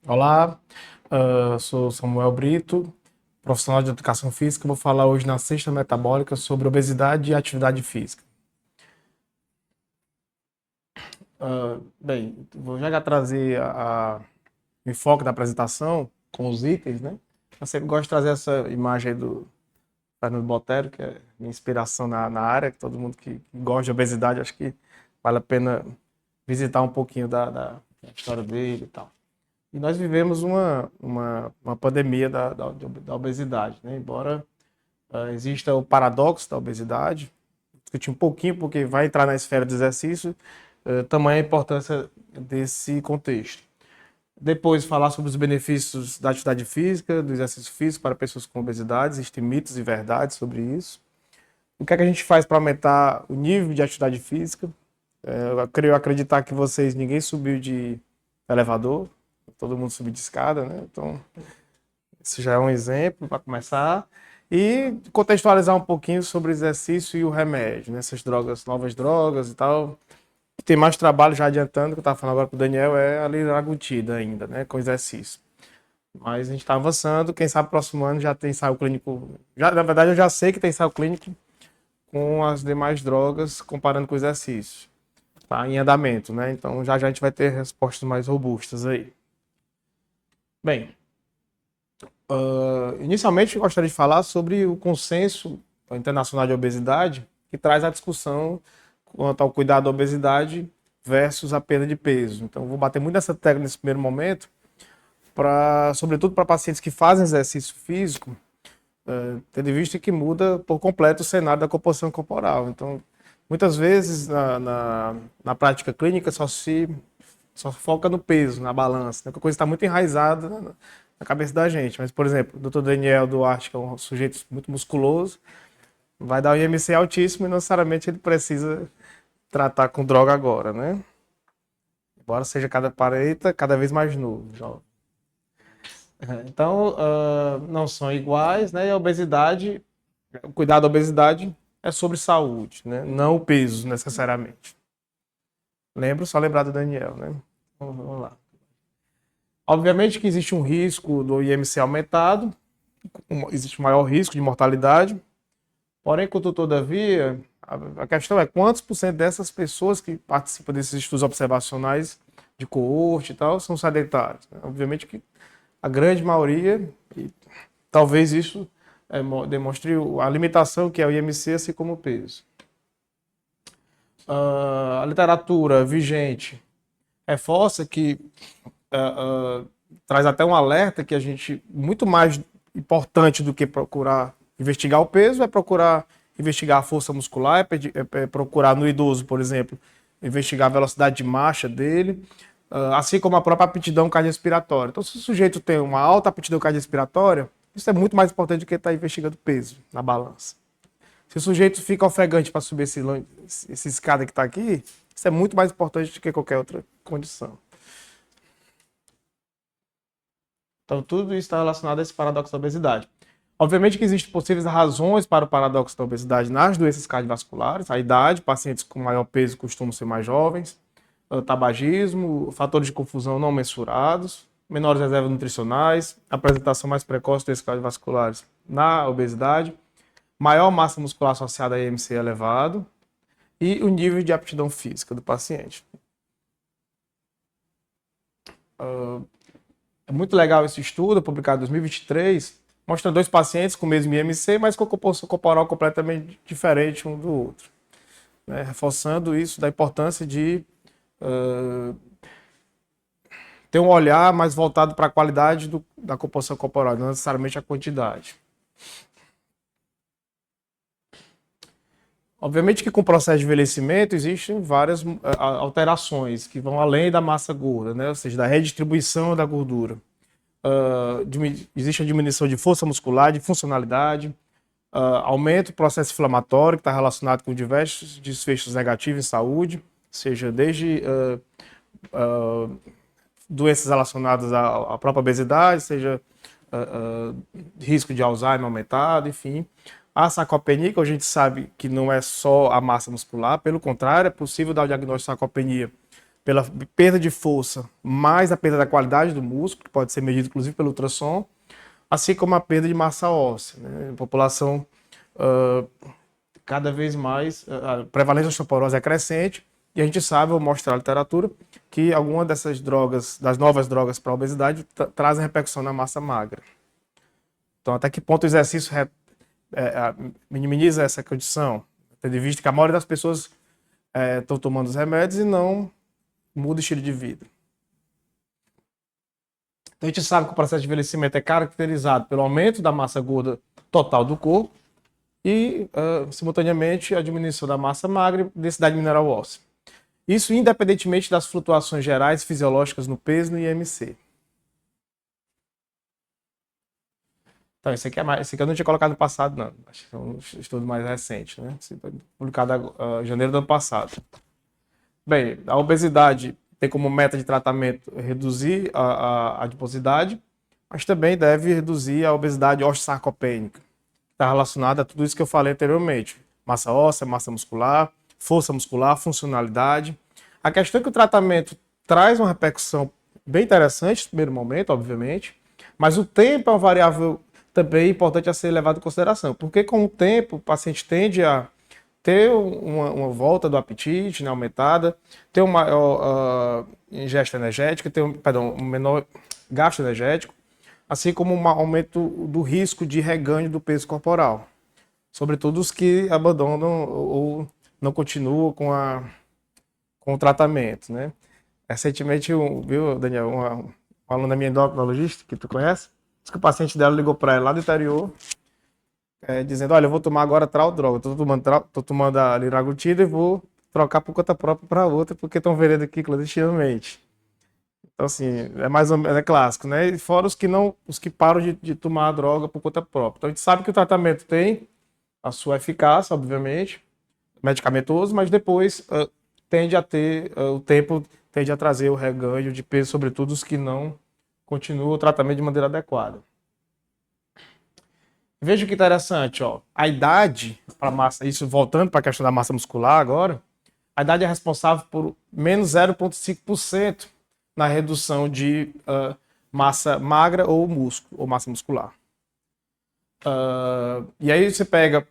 Olá, sou Samuel Brito, profissional de educação física. Vou falar hoje na Sexta Metabólica sobre obesidade e atividade física. Bem, vou já trazer o enfoque da apresentação com os itens, né? Eu sempre gosto de trazer essa imagem aí do Fernando Botero, que é minha inspiração na área, que todo mundo que gosta de obesidade, acho que vale a pena visitar um pouquinho da história dele e tal. E nós vivemos uma pandemia da obesidade, né? Embora exista o paradoxo da obesidade, discutir um pouquinho, porque vai entrar na esfera do exercício, tamanha a importância desse contexto. Depois, falar sobre os benefícios da atividade física, do exercício físico para pessoas com obesidade, existem mitos e verdades sobre isso. O que é que a gente faz para aumentar o nível de atividade física? Eu creio acreditar que vocês, ninguém subiu de elevador, todo mundo subiu de escada, né? Então, isso já é um exemplo para começar. E contextualizar um pouquinho sobre o exercício e o remédio, né? Essas drogas, novas drogas e tal. Tem mais trabalho já adiantando, que eu estava falando agora para o Daniel, é a liraglutida ainda, né? Com exercício. Mas a gente está avançando, quem sabe próximo ano já tem ensaio clínico. Já, na verdade, eu já sei que tem ensaio clínico com as demais drogas, comparando com o exercício. Tá em andamento, né? Então já a gente vai ter respostas mais robustas aí. Bem, inicialmente eu gostaria de falar sobre o consenso internacional de obesidade, que traz a discussão quanto ao cuidado da obesidade versus a perda de peso. Então, vou bater muito nessa tecla nesse primeiro momento, sobretudo para pacientes que fazem exercício físico, tendo em vista que muda por completo o cenário da composição corporal. Então, muitas vezes na prática clínica só foca no peso, na balança, né? A coisa está muito enraizada na cabeça da gente. Mas, por exemplo, o Dr. Daniel Duarte, que é um sujeito muito musculoso, vai dar um IMC altíssimo e não necessariamente ele precisa tratar com droga agora, né? Embora seja cada pareta cada vez mais novo, jovem. Então, não são iguais, né? E a obesidade, o cuidado da obesidade é sobre saúde, né? Não o peso, necessariamente. Lembro, só lembrar do Daniel, né? Então, vamos lá. Obviamente que existe um risco do IMC aumentado, existe um maior risco de mortalidade, porém, contudo, todavia, a questão é quantos por cento dessas pessoas que participam desses estudos observacionais de coorte e tal são sedentários, né? Obviamente que a grande maioria, e talvez isso demonstre a limitação que é o IMC, assim como o peso. A literatura vigente reforça que traz até um alerta que a gente, muito mais importante do que procurar investigar o peso, é procurar investigar a força muscular, é procurar no idoso, por exemplo, investigar a velocidade de marcha dele, assim como a própria aptidão cardiorrespiratória. Então, se o sujeito tem uma alta aptidão cardiorrespiratória, isso é muito mais importante do que estar investigando peso na balança. Se o sujeito fica ofegante para subir esse escada que está aqui, isso é muito mais importante do que qualquer outra condição. Então, tudo isso está relacionado a esse paradoxo da obesidade. Obviamente que existem possíveis razões para o paradoxo da obesidade nas doenças cardiovasculares, a idade, pacientes com maior peso costumam ser mais jovens, o tabagismo, fatores de confusão não mensurados, menores reservas nutricionais, apresentação mais precoce de doenças cardiovasculares na obesidade, maior massa muscular associada a IMC elevado e o nível de aptidão física do paciente. É muito legal esse estudo, publicado em 2023, mostra dois pacientes com o mesmo IMC, mas com composição corporal completamente diferente um do outro, né? Reforçando isso da importância de ter um olhar mais voltado para a qualidade da composição corporal, não necessariamente a quantidade. Obviamente que com o processo de envelhecimento existem várias alterações que vão além da massa gorda, né? Ou seja, da redistribuição da gordura. Existe a diminuição de força muscular, de funcionalidade, aumenta o processo inflamatório, que está relacionado com diversos desfechos negativos em saúde, seja desde doenças relacionadas à própria obesidade, seja risco de Alzheimer aumentado, enfim. A sarcopenia, que a gente sabe que não é só a massa muscular, pelo contrário, é possível dar o diagnóstico de sarcopenia pela perda de força, mais a perda da qualidade do músculo, que pode ser medido inclusive pelo ultrassom, assim como a perda de massa óssea, né? A população cada vez mais, a prevalência da osteoporose é crescente, e a gente sabe, vou mostrar a literatura, que algumas dessas drogas, das novas drogas para a obesidade, trazem repercussão na massa magra. Então, até que ponto o exercício minimiza essa condição? Tendo em vista que a maioria das pessoas estão tomando os remédios e não muda o estilo de vida. Então, a gente sabe que o processo de envelhecimento é caracterizado pelo aumento da massa gorda total do corpo e, simultaneamente, a diminuição da massa magra e densidade mineral óssea. Isso independentemente das flutuações gerais fisiológicas no peso e no IMC. Então, esse aqui eu não tinha colocado no passado, não. Acho que é um estudo mais recente, né? Publicado em janeiro do ano passado. Bem, a obesidade tem como meta de tratamento reduzir a adiposidade, mas também deve reduzir a obesidade osteosarcopênica, que está relacionada a tudo isso que eu falei anteriormente. Massa óssea, massa muscular, força muscular, funcionalidade. A questão é que o tratamento traz uma repercussão bem interessante no primeiro momento, obviamente, mas o tempo é uma variável também importante a ser levado em consideração, porque com o tempo o paciente tende a ter uma volta do apetite, né, aumentada, ter uma maior ingesta energética, ter um menor gasto energético, assim como um aumento do risco de reganho do peso corporal, sobretudo os que abandonam ou não continuam com o tratamento, né? Recentemente, viu, Daniel, uma aluna minha endocrinologista, que tu conhece, disse que o paciente dela ligou para ela lá do interior, dizendo, olha, eu vou tomar agora tal droga, tô tomando a liraglutida e vou trocar por conta própria para outra, porque estão vendendo aqui clandestinamente. Então, assim, é mais ou menos, é clássico, né? E fora os que param de tomar a droga por conta própria. Então, a gente sabe que o tratamento tem a sua eficácia, obviamente, medicamentoso, mas depois tende a ter, o tempo tende a trazer o reganho de peso, sobretudo os que não continuam o tratamento de maneira adequada. Veja que interessante, ó. A idade para massa, isso voltando para a questão da massa muscular agora, a idade é responsável por menos 0,5% na redução de massa magra ou músculo, ou massa muscular. E aí você pega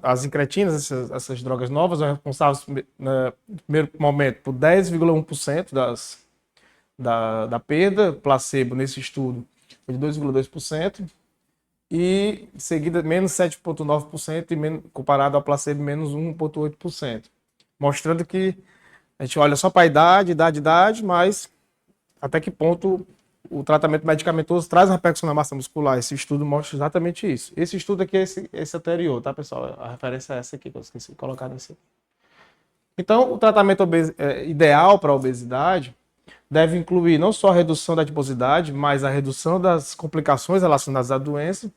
as incretinas, essas drogas novas, são responsáveis no primeiro momento por 10,1% da perda, placebo nesse estudo foi de 2,2%, e em seguida menos 7,9% e comparado ao placebo menos 1,8%, mostrando que a gente olha só para a idade, mas até que ponto o tratamento medicamentoso traz uma repercussão na massa muscular. Esse estudo mostra exatamente isso. Esse estudo aqui é esse anterior, tá, pessoal? A referência é essa aqui, que eu esqueci de colocar nesse. Então, o tratamento ideal para a obesidade deve incluir não só a redução da adiposidade, mas a redução das complicações relacionadas à doença,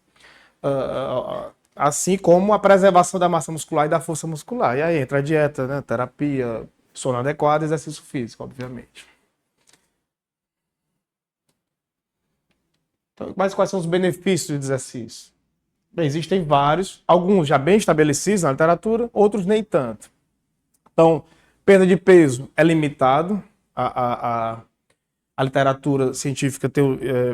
assim como a preservação da massa muscular e da força muscular. E aí entra a dieta, né, terapia, sono adequado e exercício físico, obviamente. Então, mas quais são os benefícios do exercício? Bem, existem vários, alguns já bem estabelecidos na literatura, outros nem tanto. Então, perda de peso é limitado, a literatura científica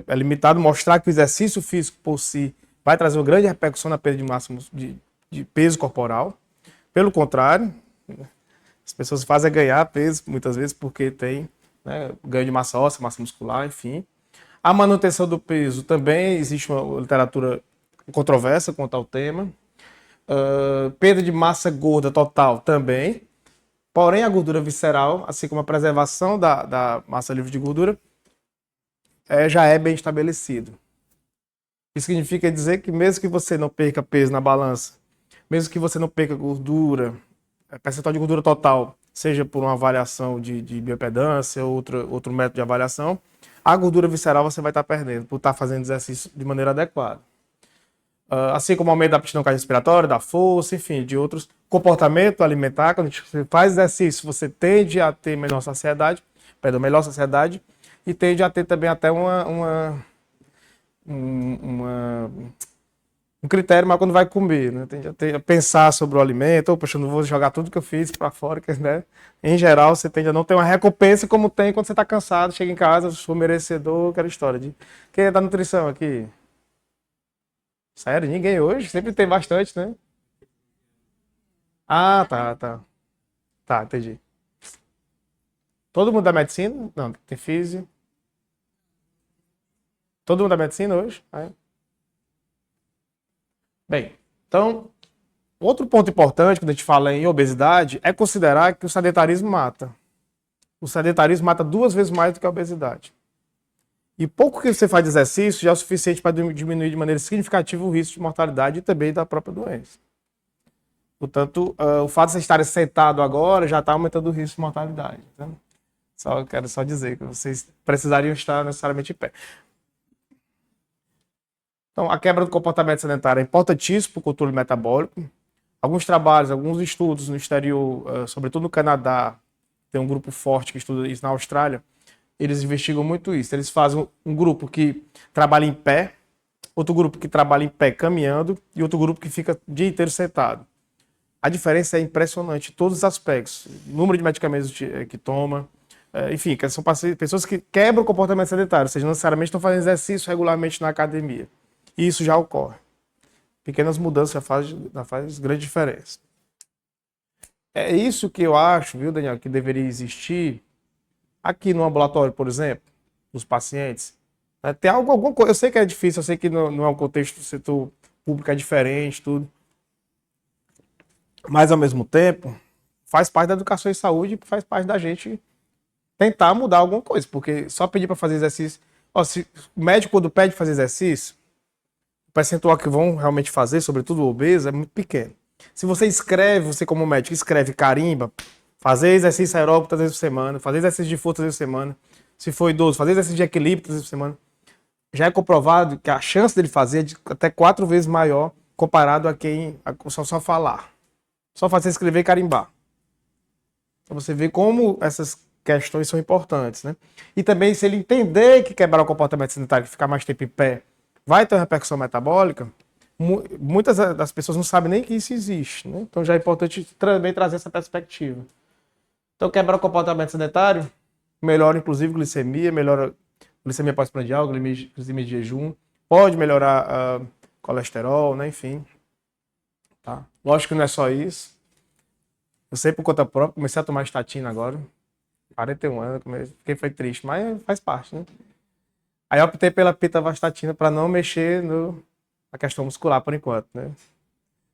é limitada, mostrar que o exercício físico por si vai trazer uma grande repercussão na perda de massa de peso corporal. Pelo contrário, as pessoas fazem ganhar peso muitas vezes porque tem, né, ganho de massa óssea, massa muscular, enfim. A manutenção do peso também existe uma literatura controversa quanto ao tema. Perda de massa gorda total também. Porém, a gordura visceral, assim como a preservação da massa livre de gordura, já é bem estabelecido. Isso significa dizer que mesmo que você não perca peso na balança, mesmo que você não perca gordura, percentual de gordura total, seja por uma avaliação de bioimpedância ou outro método de avaliação, a gordura visceral você vai estar perdendo por estar fazendo exercício de maneira adequada. Assim como o aumento da aptidão cardiorrespiratória, da força, enfim, de outros comportamentos alimentar. Quando você faz exercício, você tende a ter melhor saciedade e tende a ter também até um critério, mas quando vai comer, né? Tem a pensar sobre o alimento, ou, poxa, eu não vou jogar tudo que eu fiz para fora, né? Em geral, você tende a não ter uma recompensa como tem quando você está cansado, chega em casa, sou merecedor, aquela história de quem é da nutrição aqui? Sério, ninguém hoje, sempre tem bastante, né? Ah, tá, tá. Tá, entendi. Todo mundo da medicina? Não, tem físico. Todo mundo da medicina hoje? Ah, é. Bem, então, outro ponto importante quando a gente fala em obesidade é considerar que o sedentarismo mata. O sedentarismo mata 2 vezes mais do que a obesidade. E pouco que você faz de exercício já é o suficiente para diminuir de maneira significativa o risco de mortalidade e também da própria doença. Portanto, o fato de você estar sentado agora já está aumentando o risco de mortalidade. Então, quero só dizer que vocês precisariam estar necessariamente em pé. Então, a quebra do comportamento sedentário é importantíssimo para o controle metabólico. Alguns trabalhos, alguns estudos no exterior, sobretudo no Canadá, tem um grupo forte que estuda isso na Austrália, eles investigam muito isso. Eles fazem um grupo que trabalha em pé, outro grupo que trabalha em pé caminhando e outro grupo que fica o dia inteiro sentado. A diferença é impressionante em todos os aspectos. O número de medicamentos que toma, enfim, são pessoas que quebram o comportamento sedentário, ou seja, não necessariamente estão fazendo exercício regularmente na academia. E isso já ocorre. Pequenas mudanças já faz grande diferença. É isso que eu acho, viu, Daniel, que deveria existir aqui no ambulatório, por exemplo, dos pacientes. Tem alguma coisa. Eu sei que é difícil, eu sei que não é um contexto do setor público, é diferente, tudo. Mas, ao mesmo tempo, faz parte da educação e saúde, faz parte da gente tentar mudar alguma coisa, porque só pedir para fazer exercício. Ó, se o médico, quando pede fazer exercício, o percentual que vão realmente fazer, sobretudo o obeso, é muito pequeno. Se você escreve, você como médico escreve carimba, fazer exercício aeróbico 3 vezes por semana, fazer exercício de força 3 vezes por semana, se for idoso, fazer exercício de equilíbrio 3 vezes por semana, já é comprovado que a chance dele fazer é de até 4 vezes maior comparado a quem só falar. Só fazer escrever e carimbar. Então você vê como essas questões são importantes, né? E também se ele entender que quebrar o comportamento sedentário, que ficar mais tempo em pé, vai ter uma repercussão metabólica, muitas das pessoas não sabem nem que isso existe, né? Então já é importante também trazer essa perspectiva. Então quebrar o comportamento sedentário, melhora inclusive glicemia, melhora glicemia pós-prandial, glicemia de jejum, pode melhorar colesterol, né? Enfim. Tá? Lógico que não é só isso. Eu sei por conta própria, comecei a tomar estatina agora. 41 anos, fiquei foi triste, mas faz parte, né? Aí eu optei pela pitavastatina para não mexer na questão muscular por enquanto, né?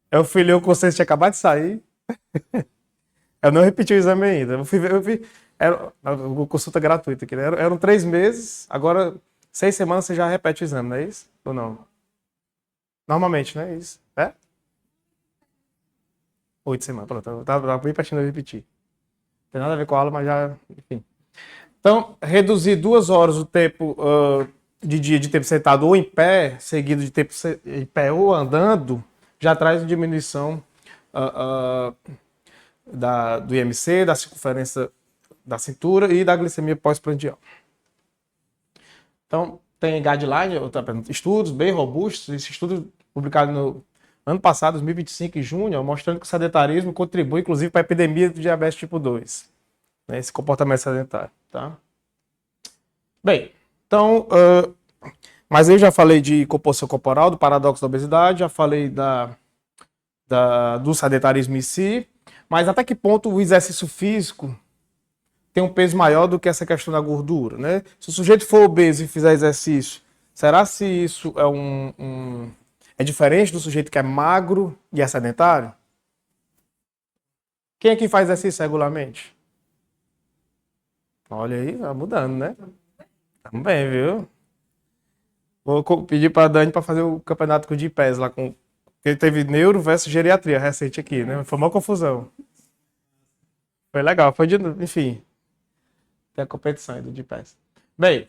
Eu fui ler o conselho, tinha acabado de sair. Eu não repeti o exame ainda. Era uma consulta gratuita aqui, né? Eram 3 meses, agora 6 semanas você já repete o exame, não é isso? Ou não? Normalmente, né? Isso. É? 8 semanas, pronto. Eu tava bem pertinho de repetir. Não tem nada a ver com a aula, mas já. Enfim. Então, reduzir 2 horas o tempo de dia de tempo sentado ou em pé, seguido de tempo em pé ou andando, já traz diminuição do IMC, da circunferência da cintura e da glicemia pós-prandial. Então, tem guideline, estudos bem robustos. Esse estudo publicado no ano passado, 2025, em junho, mostrando que o sedentarismo contribui, inclusive, para a epidemia do diabetes tipo 2. Né, esse comportamento sedentário. Tá? Bem, então, mas eu já falei de composição corporal, do paradoxo da obesidade, já falei do sedentarismo em si, mas até que ponto o exercício físico tem um peso maior do que essa questão da gordura, né? Se o sujeito for obeso e fizer exercício, será se isso é diferente do sujeito que é magro e é sedentário? Quem é que faz exercício regularmente? Olha aí, tá mudando, né? Tamo bem, viu? Vou pedir pra Dani pra fazer o campeonato com o G-Pes lá com. Porque teve neuro versus geriatria recente aqui, né? Foi uma confusão. Foi legal, enfim. Tem a competição aí do G-Pes. Bem,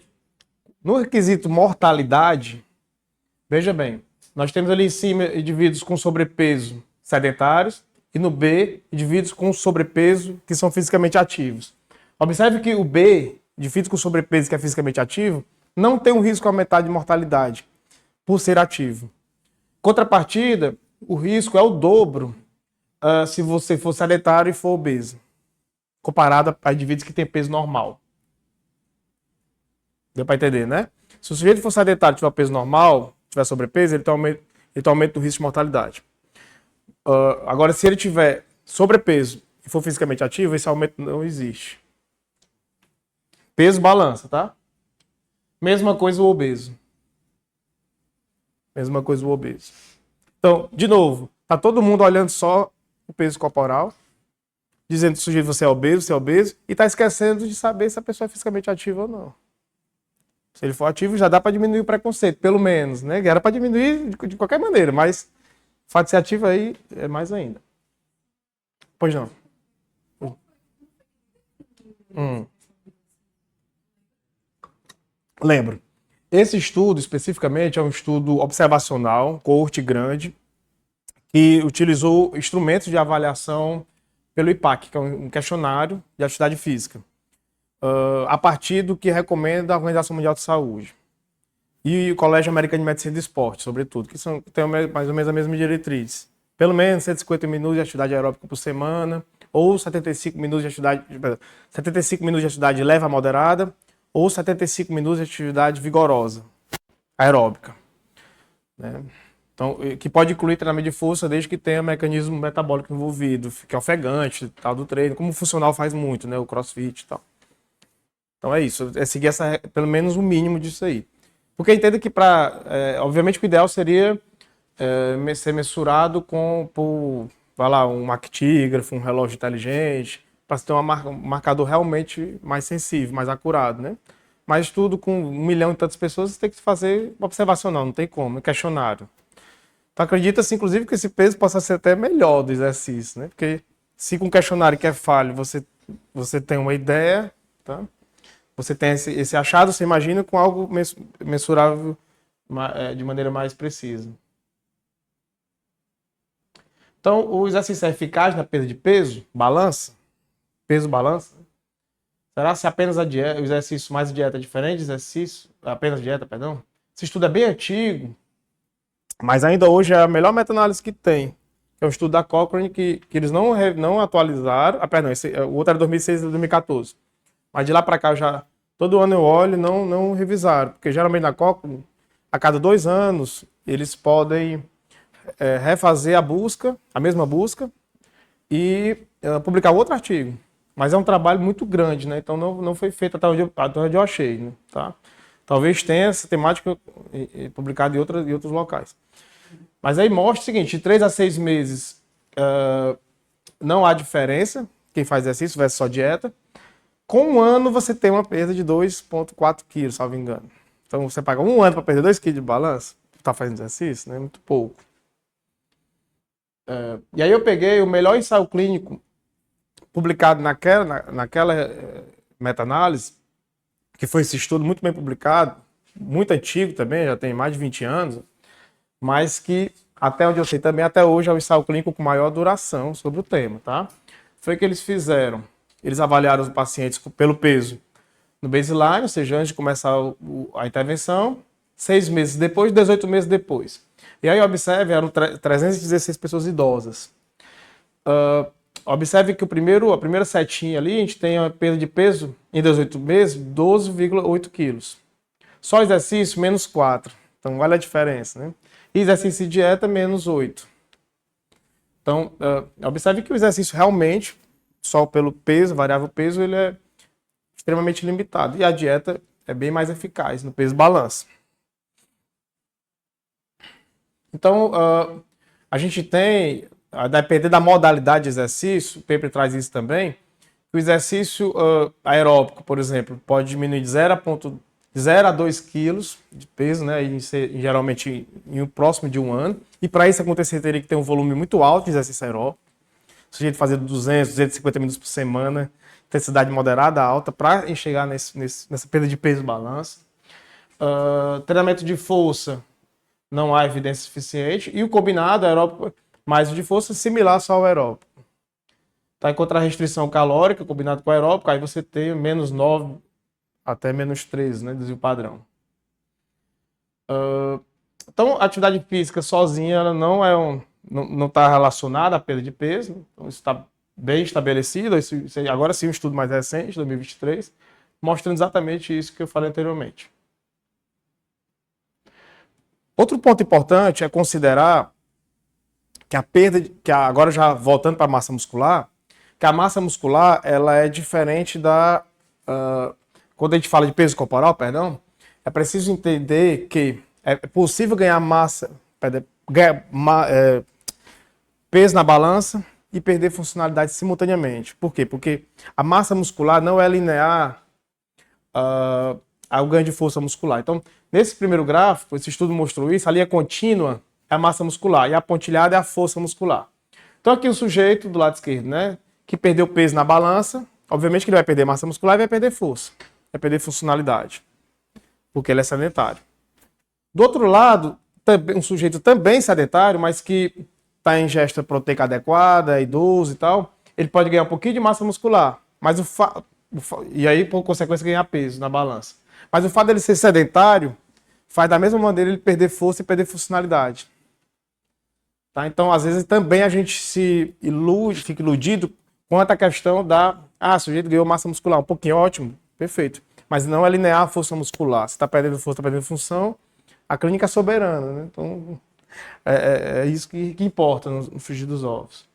no requisito mortalidade, veja bem, nós temos ali em cima indivíduos com sobrepeso sedentários e no B, indivíduos com sobrepeso que são fisicamente ativos. Observe que o B, indivíduo com sobrepeso que é fisicamente ativo, não tem um risco aumentado de mortalidade por ser ativo. Contrapartida, o risco é o dobro se você for sedentário e for obeso, comparado a indivíduos que têm peso normal. Deu para entender, né? Se o sujeito for sedentário e tiver peso normal, tiver sobrepeso, ele tem aumento do risco de mortalidade. Agora, se ele tiver sobrepeso e for fisicamente ativo, esse aumento não existe. Peso balança, tá? Mesma coisa o obeso. Mesma coisa o obeso. Então, de novo, tá todo mundo olhando só o peso corporal, dizendo que o sujeito você é obeso, e tá esquecendo de saber se a pessoa é fisicamente ativa ou não. Se ele for ativo, já dá para diminuir o preconceito, pelo menos, né? Era para diminuir de qualquer maneira, mas o fato de ser ativo aí é mais ainda. Pois não. Lembro. Esse estudo, especificamente, é um estudo observacional, coorte grande, que utilizou instrumentos de avaliação pelo IPAC, que é um questionário de atividade física, a partir do que recomenda a Organização Mundial de Saúde e o Colégio Americano de Medicina e Esporte, sobretudo, que têm mais ou menos a mesma diretriz. Pelo menos 150 minutos de atividade aeróbica por semana, ou 75 minutos de atividade leve a moderada, ou 75 minutos de atividade vigorosa, aeróbica. Né? Então, que pode incluir treinamento de força desde que tenha mecanismo metabólico envolvido, que é ofegante, tal do treino, como o funcional faz muito, né? O crossfit e tal. Então é isso, é seguir pelo menos o mínimo disso aí. Porque entendo que obviamente o ideal seria ser mensurado por vai lá, um actígrafo, um relógio inteligente, para ter um marcador realmente mais sensível, mais acurado, né? Mas tudo com 1 milhão e tantas pessoas, você tem que fazer observacional, não tem como, questionário. Então acredita-se, inclusive, que esse peso possa ser até melhor do exercício, né? Porque se com um questionário que é falho, você tem uma ideia, tá? Você tem esse achado, você imagina com algo mensurável de maneira mais precisa. Então, o exercício é eficaz na perda de peso? Balança? Peso balança? Será se apenas o exercício mais dieta é diferente? Exercício, apenas dieta, perdão? Esse estudo é bem antigo, mas ainda hoje é a melhor meta-análise que tem. É um estudo da Cochrane que eles não atualizaram. Perdão, o outro era 2006 e 2014. Mas de lá para cá, todo ano eu olho e não revisaram. Porque geralmente na Cochrane, a cada 2 anos, eles podem refazer a mesma busca, e publicar outro artigo. Mas é um trabalho muito grande, né? Então não foi feito até onde eu achei, né? Tá? Talvez tenha essa temática publicada em outros locais. Mas aí mostra o seguinte, de 3 a 6 meses não há diferença, quem faz exercício versus só dieta. Com 1 ano você tem uma perda de 2,4 quilos, salvo engano. Então você paga 1 ano para perder 2 quilos de balanço, tá fazendo exercício, né? Muito pouco. E aí eu peguei o melhor ensaio clínico publicado naquela meta-análise, que foi esse estudo muito bem publicado, muito antigo também, já tem mais de 20 anos, mas que, até onde eu sei também, até hoje é o ensaio clínico com maior duração sobre o tema, tá? Foi o que eles fizeram. Eles avaliaram os pacientes pelo peso no baseline, ou seja, antes de começar a intervenção, 6 meses depois, 18 meses depois. E aí, observe, eram 316 pessoas idosas. Observe que a primeira setinha ali, a gente tem a perda de peso em 18 meses, 12,8 quilos. Só exercício, menos 4. Então, olha a diferença, né? E exercício de dieta, menos 8. Então, observe que o exercício realmente, só pelo peso, variável peso, ele é extremamente limitado. E a dieta é bem mais eficaz no peso balança. Então, a gente tem, a depender da modalidade de exercício, o paper traz isso também, o exercício aeróbico, por exemplo, pode diminuir de 0 a 2 quilos de peso, né, geralmente próximo de 1 ano, e para isso acontecer teria que ter um volume muito alto de exercício aeróbico, o sujeito fazer 200, 250 minutos por semana, intensidade moderada, alta, para chegar nessa perda de peso balança. Treinamento de força, não há evidência suficiente, e o combinado aeróbico mais o de força similar só ao aeróbico. Tá, enquanto a restrição calórica combinado com o aeróbico, aí você tem menos 9 até menos 13, né, desvio padrão. Então, a atividade física sozinha ela não está relacionada à perda de peso. Então, isso está bem estabelecido. Agora sim, um estudo mais recente, 2023, mostrando exatamente isso que eu falei anteriormente. Outro ponto importante é considerar que a perda, agora já voltando para a massa muscular, que a massa muscular ela é diferente da... quando a gente fala de peso corporal, perdão, é preciso entender que é possível ganhar peso na balança e perder funcionalidade simultaneamente. Por quê? Porque a massa muscular não é linear ao ganho de força muscular. Então, nesse primeiro gráfico, esse estudo mostrou isso, a linha contínua é a massa muscular e a pontilhada é a força muscular. Então, aqui o sujeito do lado esquerdo, né, que perdeu peso na balança, obviamente que ele vai perder massa muscular e vai perder força, vai perder funcionalidade, porque ele é sedentário. Do outro lado, um sujeito também sedentário, mas que está em ingesta proteica adequada, idoso e tal, ele pode ganhar um pouquinho de massa muscular, mas e aí, por consequência, ganhar peso na balança. Mas o fato dele ser sedentário faz da mesma maneira ele perder força e perder funcionalidade. Tá? Então, às vezes, também a gente fica iludido quanto à questão o sujeito ganhou massa muscular, um pouquinho, ótimo, perfeito. Mas não é linear a força muscular. Se está perdendo força, está perdendo função, a clínica é soberana, né? Então, é isso que importa no frigir dos ovos.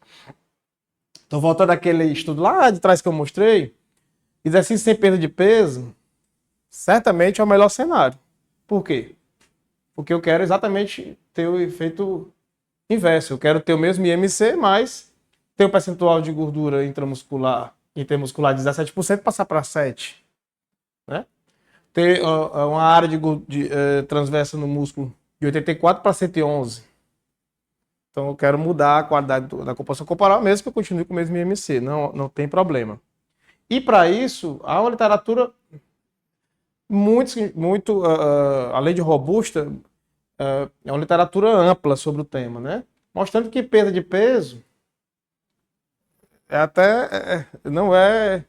Então, voltando àquele estudo lá de trás que eu mostrei, exercício sem perda de peso, certamente é o melhor cenário. Por quê? Porque eu quero exatamente ter o efeito inverso. Eu quero ter o mesmo IMC, mas ter um percentual de gordura intramuscular, intermuscular de 17%, passar para 7%. Né? Ter uma área de transversa no músculo de 84 para 111. Então eu quero mudar a qualidade da composição corporal, mesmo que eu continue com o mesmo IMC. Não tem problema. E para isso, há uma literatura muito além de robusta, é uma literatura ampla sobre o tema, né? Mostrando que perda de peso não é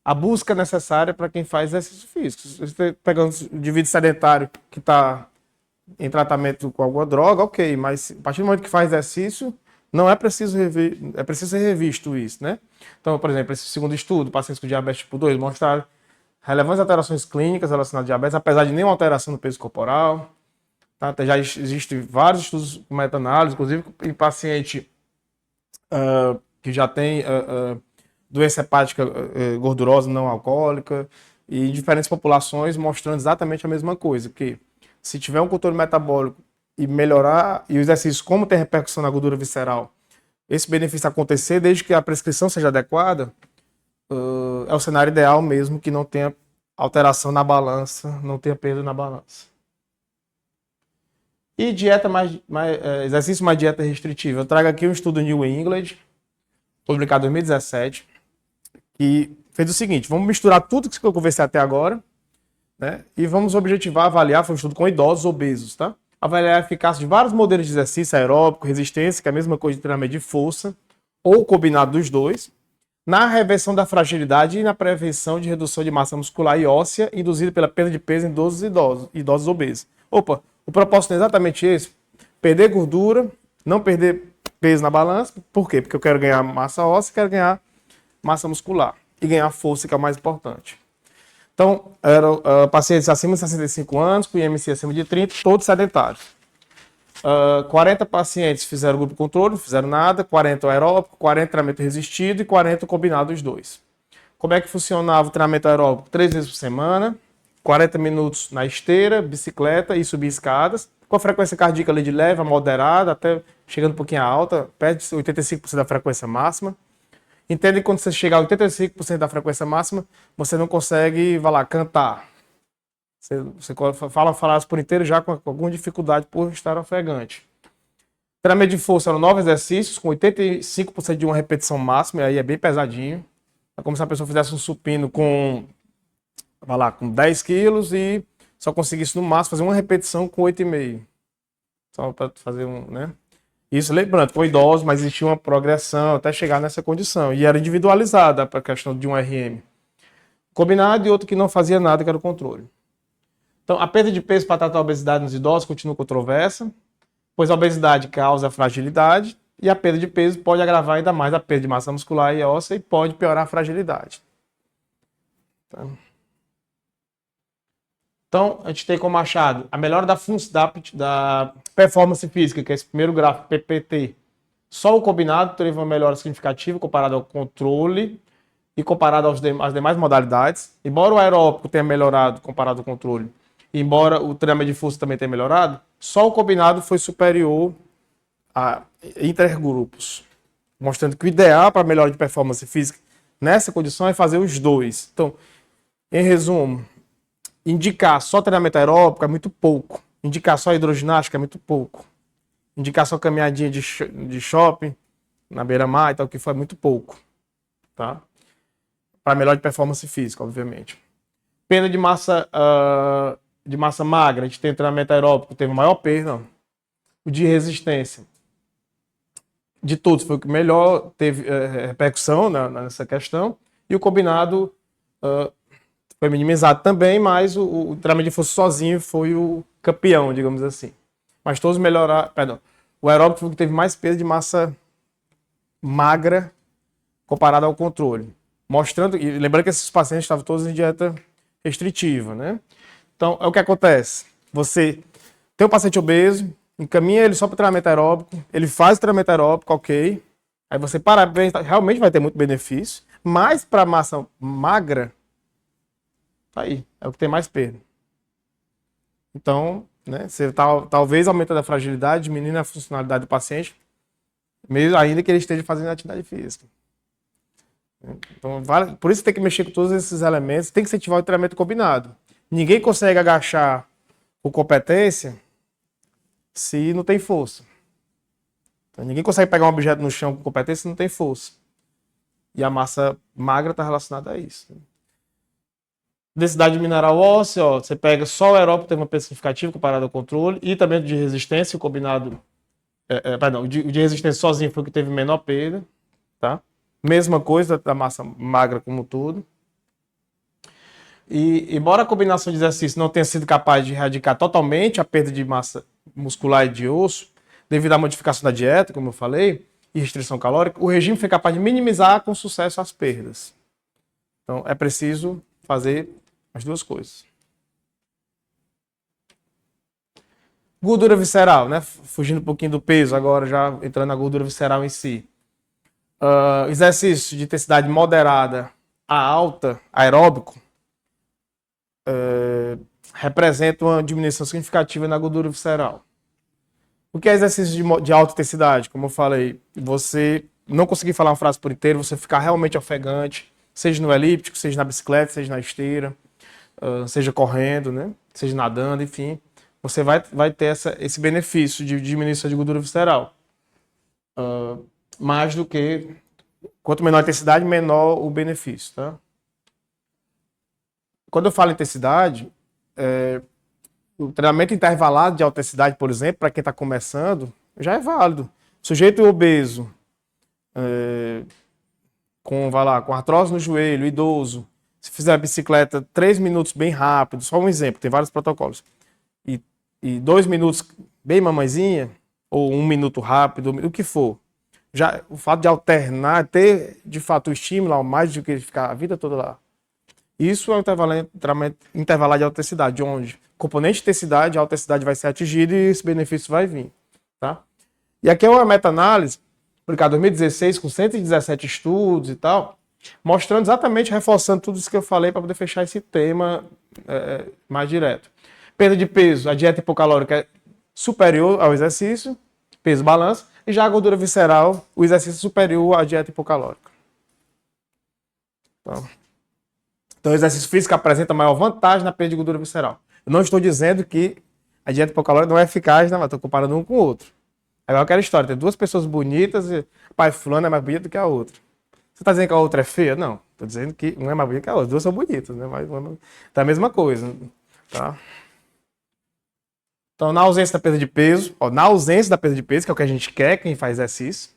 a busca necessária para quem faz exercício físico. Se você está pegando um indivíduo sedentário que está em tratamento com alguma droga, ok, mas a partir do momento que faz exercício, não é preciso é preciso ser revisto isso, né? Então, por exemplo, esse segundo estudo, pacientes com diabetes tipo 2, mostraram relevantes alterações clínicas relacionadas a diabetes, apesar de nenhuma alteração no peso corporal. Tá? Já existem vários estudos com meta-análise, inclusive em paciente que já tem doença hepática gordurosa não alcoólica, e em diferentes populações mostrando exatamente a mesma coisa, que se tiver um controle metabólico e melhorar, e o exercício como tem repercussão na gordura visceral, esse benefício acontecer desde que a prescrição seja adequada, é o cenário ideal mesmo, que não tenha alteração na balança, não tenha perda na balança. E dieta exercício mais dieta restritiva. Eu trago aqui um estudo New England, publicado em 2017, que fez o seguinte: vamos misturar tudo que eu conversei até agora, né, e vamos avaliar, foi um estudo com idosos obesos, tá? Avaliar a eficácia de vários modelos de exercício aeróbico, resistência, que é a mesma coisa de treinamento de força, ou combinado dos dois, na reversão da fragilidade e na prevenção de redução de massa muscular e óssea induzida pela perda de peso em idosos obesos. O propósito é exatamente esse: perder gordura, não perder peso na balança. Por quê? Porque eu quero ganhar massa óssea, quero ganhar massa muscular e ganhar força, que é o mais importante. Então, eram pacientes acima de 65 anos, com IMC acima de 30, todos sedentários. 40 pacientes fizeram grupo controle, não fizeram nada, 40 aeróbico, 40 treinamento resistido e 40 combinado os dois. Como é que funcionava o treinamento aeróbico? 3 vezes por semana, 40 minutos na esteira, bicicleta e subir escadas, com a frequência cardíaca ali de leve a moderada, até chegando um pouquinho alta, perto de 85% da frequência máxima. Entende que quando você chegar a 85% da frequência máxima, você não consegue, vai lá, cantar. Você fala frase por inteiro já com alguma dificuldade por estar ofegante. Treinamento de força eram 9 exercícios, com 85% de uma repetição máxima, e aí é bem pesadinho. É como se a pessoa fizesse um supino com 10 quilos e só conseguisse no máximo fazer uma repetição com 8,5. Só para fazer né? Isso, lembrando, foi idoso, mas existia uma progressão até chegar nessa condição. E era individualizada a questão de um RM. Combinado e outro que não fazia nada, que era o controle. Então, a perda de peso para tratar a obesidade nos idosos continua controversa, pois a obesidade causa fragilidade e a perda de peso pode agravar ainda mais a perda de massa muscular e óssea e pode piorar a fragilidade. Então, a gente tem como achado a melhora da performance física, que é esse primeiro gráfico PPT. Só o combinado teve uma melhora significativa comparado ao controle e comparado às demais modalidades. Embora o aeróbico tenha melhorado comparado ao controle, embora o treinamento de força também tenha melhorado, só o combinado foi superior a intergrupos, mostrando que o ideal para melhora de performance física nessa condição é fazer os dois. Então, em resumo, indicar só treinamento aeróbico é muito pouco. Indicar só hidroginástica é muito pouco. Indicar só caminhadinha de shopping na beira-mar e tal, que foi muito pouco. Tá? Para melhor de performance física, obviamente. Perda de massa magra, a gente tem treinamento aeróbico, teve maior perda. Não. O de resistência, de todos, foi o que melhor teve repercussão nessa questão. E o combinado foi minimizado também, mas o treinamento de força sozinho foi o campeão, digamos assim. Mas todos melhoraram. Perdão. O aeróbico foi o que teve mais perda de massa magra comparado ao controle. Mostrando, e lembrando que esses pacientes estavam todos em dieta restritiva, né? Então, é o que acontece. Você tem um paciente obeso, encaminha ele só para o treinamento aeróbico, ele faz o treinamento aeróbico, ok. Aí você parabéns, realmente vai ter muito benefício, mas para massa magra, tá aí, é o que tem mais perda. Então, né, você talvez aumentando a fragilidade, diminuindo a funcionalidade do paciente, mesmo ainda que ele esteja fazendo atividade física. Então, por isso tem que mexer com todos esses elementos, tem que incentivar o treinamento combinado. Ninguém consegue agachar com competência se não tem força. Então, ninguém consegue pegar um objeto no chão com competência se não tem força. E a massa magra está relacionada a isso. Densidade mineral óssea, ó, você pega só o aeróbico, tem uma perda significativa comparado ao controle, e também o de resistência, o combinado. O de resistência sozinho foi o que teve menor perda. Tá? Mesma coisa da massa magra como todo. E embora a combinação de exercícios não tenha sido capaz de erradicar totalmente a perda de massa muscular e de osso, devido à modificação da dieta, como eu falei, e restrição calórica, o regime foi capaz de minimizar com sucesso as perdas. Então é preciso fazer as duas coisas. Gordura visceral, né? Fugindo um pouquinho do peso, agora já entrando na gordura visceral em si. Exercício de intensidade moderada a alta, aeróbico, representa uma diminuição significativa na gordura visceral. O que é exercício de alta intensidade? Como eu falei, você não conseguir falar uma frase por inteiro, você ficar realmente ofegante, seja no elíptico, seja na bicicleta, seja na esteira, seja correndo, né? Seja nadando, enfim. Você vai ter esse benefício de diminuição de gordura visceral. Mais do que, quanto menor a intensidade, menor o benefício, tá? Quando eu falo intensidade, o treinamento intervalado de alta intensidade, por exemplo, para quem está começando, já é válido. Sujeito obeso, com artrose no joelho, idoso, se fizer a bicicleta 3 minutos bem rápido, só um exemplo, tem vários protocolos, e 2 minutos bem mamãezinha, ou 1 minuto rápido, o que for, já o fato de alternar, ter de fato o estímulo ao mais do que ficar a vida toda lá. Isso é um treinamento intervalado de alta intensidade, onde componente de intensidade, a alta intensidade vai ser atingido e esse benefício vai vir. Tá? E aqui é uma meta-análise, publicada em 2016, com 117 estudos e tal, mostrando exatamente, reforçando tudo isso que eu falei para poder fechar esse tema mais direto. Perda de peso, a dieta hipocalórica é superior ao exercício, peso balança, e já a gordura visceral, o exercício é superior à dieta hipocalórica. Então o exercício físico apresenta maior vantagem na perda de gordura visceral. Eu não estou dizendo que a dieta hipocalórica não é eficaz, não, mas estou comparando um com o outro. É igual aquela história, tem duas pessoas bonitas e pai fulano é mais bonito do que a outra. Você está dizendo que a outra é feia? Não. Estou dizendo que uma é mais bonita que a outra. As duas são bonitas, né? Mas tá a mesma coisa. Tá? Então, na ausência da perda de peso, na ausência da perda de peso, que é o que a gente quer, quem faz exercício,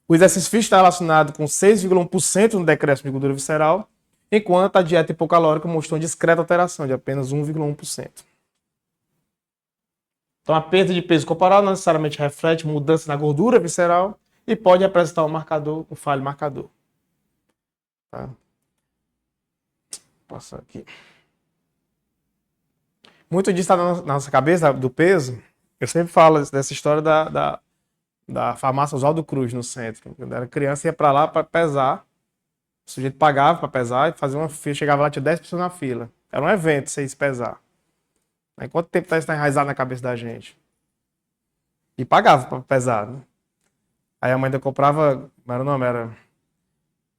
o exercício físico está relacionado com 6,1% no decréscimo de gordura visceral enquanto a dieta hipocalórica mostrou uma discreta alteração de apenas 1,1%. Então, a perda de peso corporal não necessariamente reflete mudança na gordura visceral e pode apresentar um falho marcador. Tá? Vou passar aqui. Muito disso está na nossa cabeça, do peso. Eu sempre falo dessa história da farmácia Oswaldo Cruz, no centro. Quando eu era criança, ia para lá para pesar. O sujeito pagava para pesar e fazia uma fila. Chegava lá, tinha 10 pessoas na fila. Era um evento, você ia pesar. Aí, quanto tempo isso está enraizado na cabeça da gente? E pagava para pesar, né? Aí a mãe ainda comprava, não era o nome, era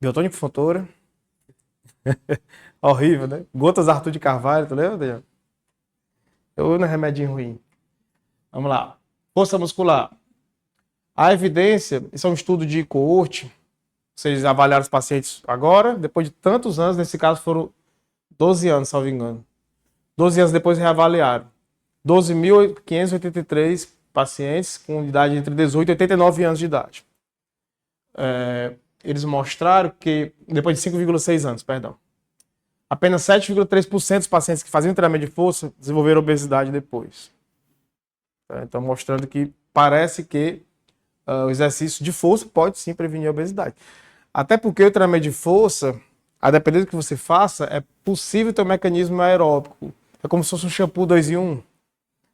Biotônico Fontoura. Horrível, né? Gotas Arthur de Carvalho, tu lembra, Daniel? Eu não é remedinho ruim. Vamos lá. Força muscular. A evidência, isso é um estudo de coorte. Vocês avaliaram os pacientes agora, depois de tantos anos, nesse caso foram 12 anos, salvo engano. 12 anos depois reavaliaram. 12.583 pacientes com idade entre 18 e 89 anos de idade. Eles mostraram que, depois de 5,6 anos, perdão, apenas 7,3% dos pacientes que faziam treinamento de força desenvolveram obesidade depois. Então, mostrando que parece que o exercício de força pode sim prevenir a obesidade. Até porque o treinamento de força, a depender do que você faça, é possível ter um mecanismo aeróbico. É como se fosse um shampoo 2 em 1.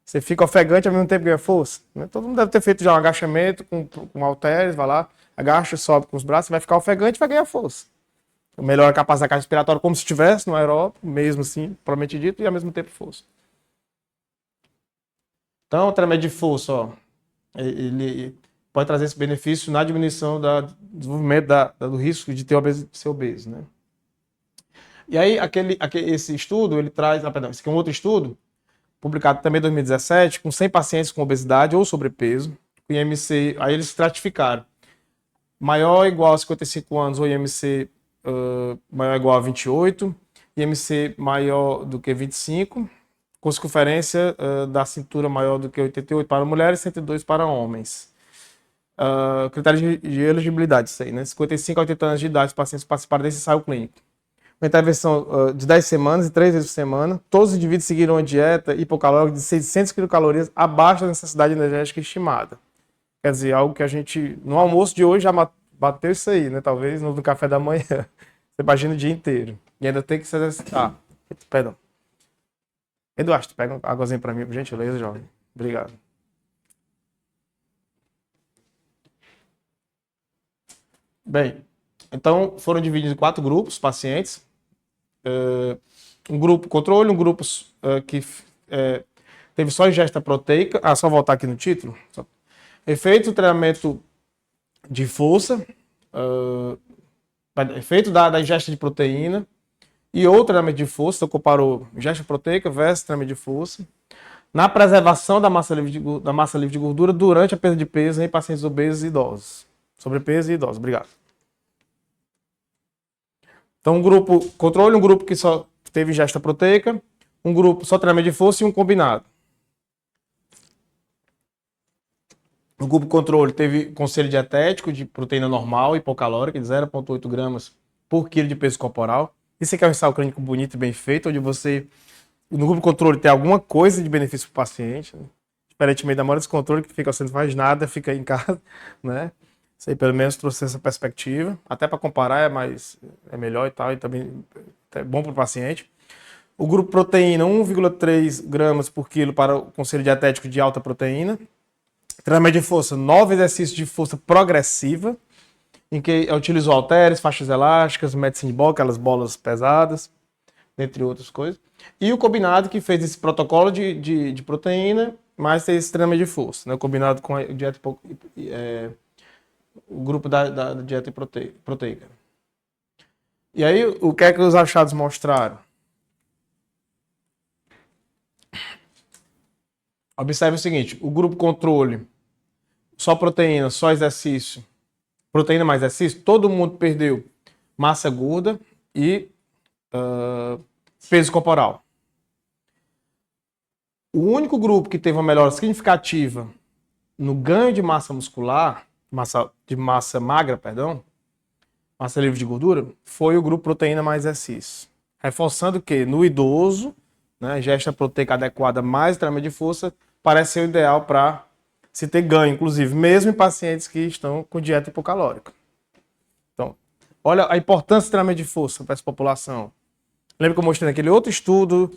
Você fica ofegante ao mesmo tempo que ganha força. Né? Todo mundo deve ter feito já um agachamento com halteres, vai lá, agacha, sobe com os braços, vai ficar ofegante e vai ganhar força. Melhora a capacidade cardiorrespiratória respiratória como se estivesse no aeróbico, mesmo assim, propriamente dito, e ao mesmo tempo força. Então, o treinamento de força, ó, ele pode trazer esse benefício na diminuição do desenvolvimento do risco de ser obeso, né? E aí, esse estudo, ele traz, esse aqui é um outro estudo, publicado também em 2017, com 100 pacientes com obesidade ou sobrepeso, com IMC, aí eles estratificaram. Maior ou igual a 55 anos, ou IMC maior ou igual a 28, IMC maior do que 25, com circunferência da cintura maior do que 88 para mulheres e 102 para homens. Critério de elegibilidade, isso aí, né? 55 a 80 anos de idade, os pacientes participaram desse ensaio clínico. Uma intervenção de 10 semanas e 3 vezes por semana. Todos os indivíduos seguiram uma dieta hipocalórica de 600 kcal abaixo da necessidade energética estimada. Quer dizer, algo que a gente, no almoço de hoje, já bateu isso aí, né? Talvez no café da manhã. Você imagina o dia inteiro. E ainda tem que se exercitar. Perdão. Eduardo, pega uma águazinha para mim, por gentileza, jovem. Obrigado. Bem, então foram divididos em 4 grupos, pacientes. Um grupo controle, um grupo que teve só ingesta proteica. Só voltar aqui no título. Efeito do treinamento de força, efeito da ingesta de proteína e outro treinamento de força. Então, comparou ingesta proteica versus treinamento de força. Na preservação da massa livre de gordura durante a perda de peso em pacientes obesos e idosos. Sobrepeso e idosos. Obrigado. Então, um grupo controle, um grupo que só teve ingesta proteica, um grupo só treinamento de força e um combinado. O grupo controle teve conselho dietético de proteína normal, hipocalórica, de 0,8 gramas por quilo de peso corporal. Isso aqui é um ensaio clínico bonito e bem feito, onde você, no grupo controle, tem alguma coisa de benefício para o paciente, né? Diferentemente da maioria dos controles, que fica, você não faz nada, fica em casa, né? Isso aí pelo menos trouxe essa perspectiva. Até para comparar é melhor e tal, e também é bom para o paciente. O grupo proteína, 1,3 gramas por quilo para o conselho dietético de alta proteína. Treinamento de força, 9 exercícios de força progressiva, em que utilizou halteres, faixas elásticas, medicine ball, aquelas bolas pesadas, entre outras coisas. E o combinado que fez esse protocolo de proteína, mais esse treinamento de força, né? O combinado com a dieta o grupo da dieta proteica. E aí, o que é que os achados mostraram? Observe o seguinte, o grupo controle, só proteína, só exercício, proteína mais exercício, todo mundo perdeu massa gorda e peso corporal. O único grupo que teve uma melhora significativa no ganho de massa muscular, de massa magra, perdão, massa livre de gordura, foi o grupo proteína mais exercício. Reforçando que no idoso, né, a ingesta proteica adequada mais treinamento de força parece ser o ideal para se ter ganho, inclusive, mesmo em pacientes que estão com dieta hipocalórica. Então, olha a importância do treinamento de força para essa população. Lembra que eu mostrei naquele outro estudo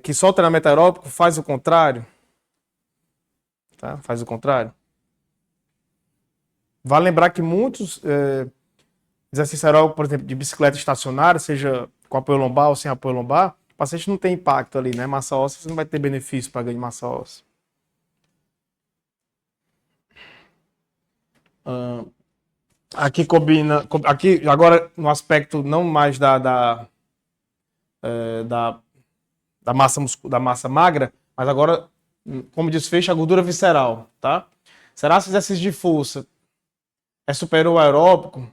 que só o treinamento aeróbico faz o contrário? Tá? Faz o contrário. Vale lembrar que muitos exercícios aeróbicos, por exemplo, de bicicleta estacionária, seja com apoio lombar ou sem apoio lombar, o paciente não tem impacto ali, né? Massa óssea, você não vai ter benefício para ganho de massa óssea. Aqui combina, aqui agora no aspecto não mais da massa magra, mas agora como desfecho a gordura visceral, tá? Será que o exercício de força é superior ao aeróbico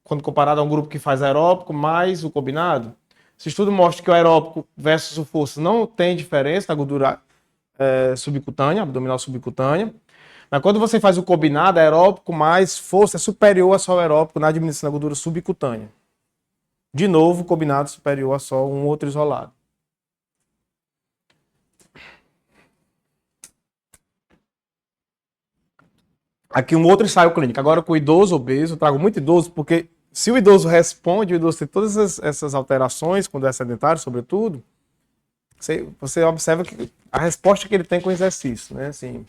quando comparado a um grupo que faz aeróbico mais o combinado? Esse estudo mostra que o aeróbico versus o força não tem diferença na gordura subcutânea, abdominal subcutânea. Mas quando você faz o combinado aeróbico mais força, é superior a só o aeróbico na diminuição da gordura subcutânea. De novo, o combinado superior a só um outro isolado. Aqui um outro ensaio clínico. Agora com o idoso obeso, eu trago muito idoso, porque se o idoso responde, o idoso tem todas essas alterações, quando é sedentário, sobretudo, você observa que a resposta que ele tem com o exercício, né? Assim,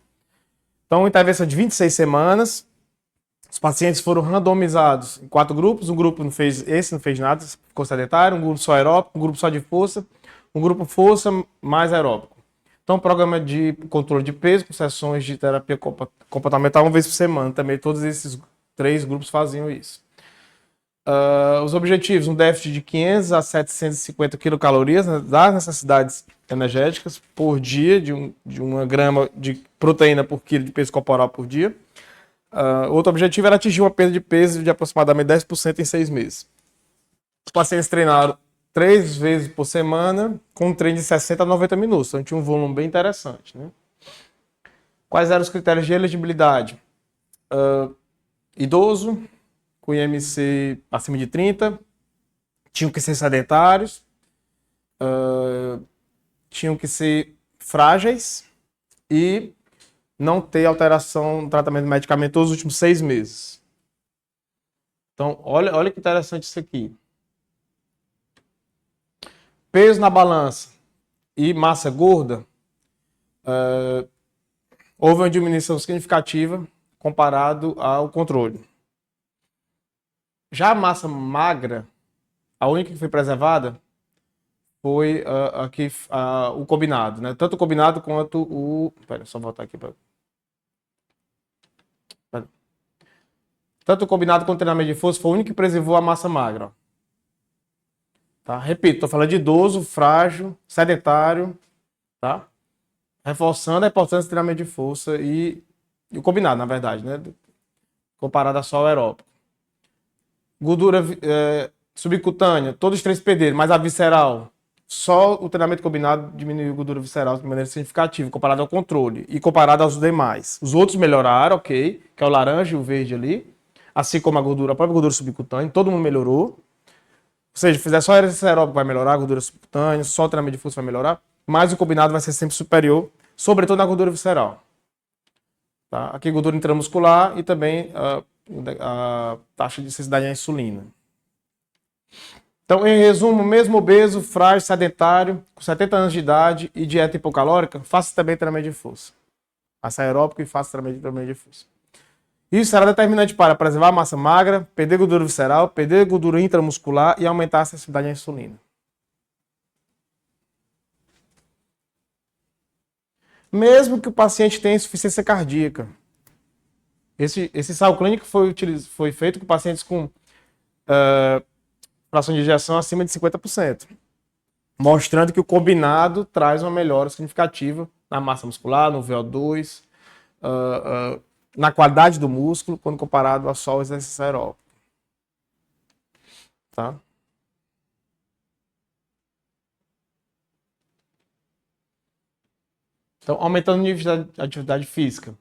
então, intervenção de 26 semanas, os pacientes foram randomizados em 4 grupos, um grupo não fez nada, ficou sedentário, um grupo só aeróbico, um grupo só de força, um grupo força mais aeróbico. Então, programa de controle de peso, com sessões de terapia comportamental uma vez por semana. Também todos esses 3 grupos faziam isso. Os objetivos, um déficit de 500 a 750 quilocalorias, né, das necessidades energéticas por dia, de 1 grama de proteína por quilo de peso corporal por dia. Outro objetivo era atingir uma perda de peso de aproximadamente 10% em 6 meses. Os pacientes treinaram 3 vezes por semana, com um treino de 60 a 90 minutos. Então, tinha um volume bem interessante. Né? Quais eram os critérios de elegibilidade? Idoso, com IMC acima de 30, tinham que ser sedentários, tinham que ser frágeis e não ter alteração no tratamento medicamentoso nos últimos 6 meses. Então, olha que interessante isso aqui. Peso na balança e massa gorda, houve uma diminuição significativa comparado ao controle. Já a massa magra, a única que foi preservada foi o combinado, né? Tanto o combinado quanto o... Pera, só voltar aqui para... Tanto o combinado quanto o treinamento de força foi o único que preservou a massa magra. Tá? Repito, estou falando de idoso, frágil, sedentário, tá? Reforçando a importância do treinamento de força e o combinado, na verdade, né? Comparado a só o aeróbico. Gordura subcutânea, todos os 3 perderam, mas a visceral, só o treinamento combinado diminuiu a gordura visceral de maneira significativa, comparado ao controle e comparado aos demais. Os outros melhoraram, ok, que é o laranja e o verde ali, assim como a própria gordura subcutânea, todo mundo melhorou. Ou seja, fizer só exercício aeróbico vai melhorar, a gordura subcutânea, só o treinamento de força vai melhorar, mas o combinado vai ser sempre superior, sobretudo na gordura visceral. Tá? Aqui gordura intramuscular e também a taxa de sensibilidade à insulina. Então, em resumo, mesmo obeso, frágil, sedentário, com 70 anos de idade e dieta hipocalórica, faça também treinamento de força. Faça aeróbico e faça treinamento de força. Isso será determinante para preservar a massa magra, perder gordura visceral, perder gordura intramuscular e aumentar a sensibilidade à insulina. Mesmo que o paciente tenha insuficiência cardíaca. Esse ensaio clínico foi feito com pacientes com fração de ejeção acima de 50%, mostrando que o combinado traz uma melhora significativa na massa muscular, no VO2, na qualidade do músculo, quando comparado a só o exercício aeróbico. Tá? Então, aumentando o nível de atividade física.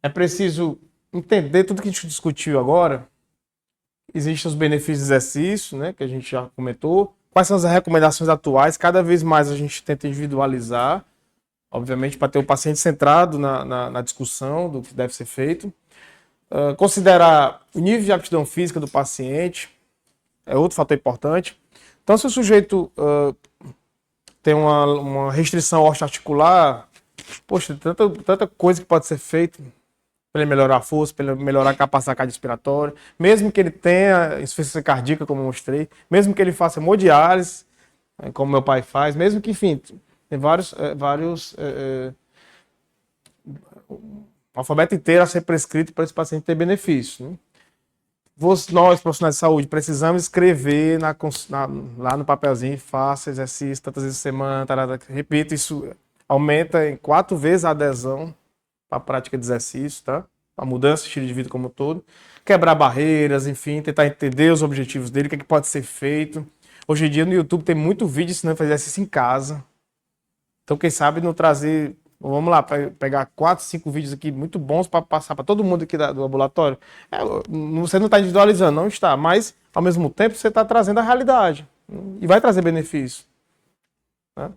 É preciso entender tudo que a gente discutiu agora Existem os benefícios do exercício, né, que a gente já comentou. Quais são as recomendações atuais? Cada vez mais a gente tenta individualizar, obviamente, para ter o paciente centrado na discussão do que deve ser feito. Considerar o nível de aptidão física do paciente é outro fator importante. Então, se o sujeito tem uma restrição osteoarticular, poxa, tanta coisa que pode ser feita para ele melhorar a força, para ele melhorar a capacidade cardiorrespiratória, mesmo que ele tenha insuficiência cardíaca, como eu mostrei, mesmo que ele faça hemodiálise, como meu pai faz, mesmo que, enfim, tem vários o alfabeto inteiro a ser prescrito para esse paciente ter benefício, né? Nós, profissionais de saúde, precisamos escrever lá no papelzinho, faça exercício tantas vezes por semana, repito, isso aumenta em 4 vezes a adesão para a prática de exercício, tá? A mudança de estilo de vida como um todo. Quebrar barreiras, enfim, tentar entender os objetivos dele, o que, é que pode ser feito. Hoje em dia no YouTube tem muito vídeo ensinando a fazer exercício em casa. Então, quem sabe não trazer... Vamos lá, pegar 4, 5 vídeos aqui muito bons para passar para todo mundo aqui do ambulatório. Você não está individualizando, não está, mas ao mesmo tempo você está trazendo a realidade e vai trazer benefício, né?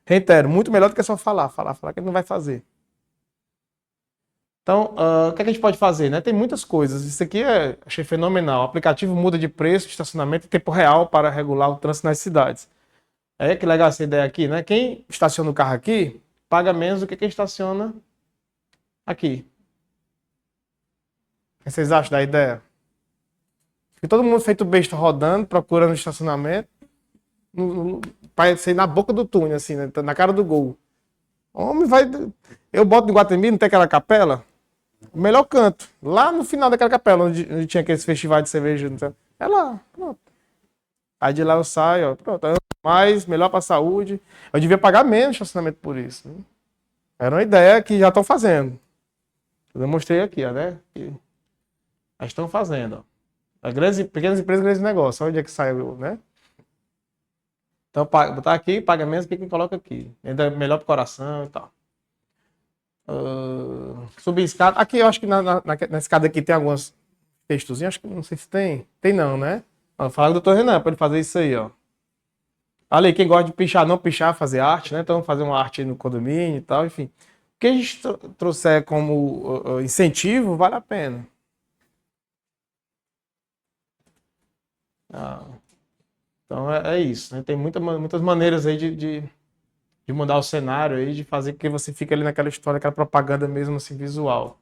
Reitero, muito melhor do que só falar que ele não vai fazer. Então, o que a gente pode fazer, né? Tem muitas coisas. Isso aqui achei fenomenal. O aplicativo muda de preço de estacionamento em tempo real para regular o trânsito nas cidades. Que legal essa ideia aqui, né? Quem estaciona o carro aqui paga menos do que quem estaciona aqui. O que vocês acham da ideia? Fica todo mundo feito besta rodando, procurando estacionamento, para sair na boca do túnel, assim, né? Na cara do gol. Homem vai... Eu boto no Iguatemi, não tem aquela capela? O melhor canto. Lá no final daquela capela, onde tinha aqueles festivais de cerveja. É lá, pronto. Aí de lá eu saio, ó, pronto. Mais, melhor para a saúde. Eu devia pagar menos estacionamento por isso, né? Era uma ideia que já estão fazendo. Eu mostrei aqui, ó, né? Que já estão fazendo, ó. Pequenas empresas, grandes negócios. Olha onde é que saiu, né? Então, botar aqui, paga menos que quem coloca aqui. Ainda é melhor para o coração e tal. Subir escada. Aqui eu acho que na escada aqui tem alguns textozinhos. Acho que não sei se tem. Tem não, né? Fala do Dr. Renan para ele fazer isso aí, ó. Olha aí, quem gosta de pichar, não pichar, fazer arte, né? Então fazer uma arte aí no condomínio e tal, enfim. O que a gente trouxer como incentivo, vale a pena. Então é isso, né? Tem muitas maneiras aí de mudar o cenário aí, de fazer com que você fique ali naquela história, aquela propaganda mesmo assim, visual.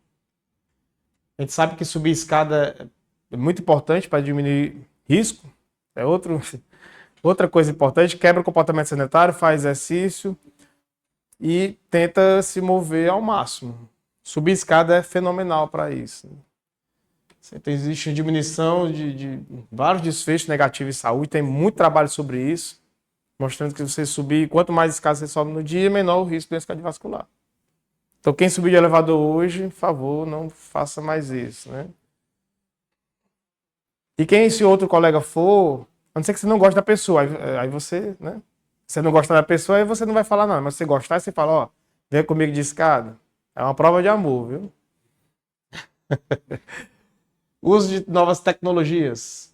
A gente sabe que subir escada é muito importante para diminuir risco. É outra coisa importante, quebra o comportamento sedentário, faz exercício e tenta se mover ao máximo. Subir escada é fenomenal para isso. Existe diminuição de vários desfechos negativos em saúde, tem muito trabalho sobre isso, mostrando que você subir, quanto mais escadas você sobe no dia, menor o risco de doença cardiovascular. Então, quem subir de elevador hoje, por favor, não faça mais isso, né? E quem esse outro colega for, a não ser que você não goste da pessoa, aí você, né? Você não gosta da pessoa, aí você não vai falar nada, mas se você gostar, você fala, ó, vem comigo de escada. É uma prova de amor, viu? Uso de novas tecnologias.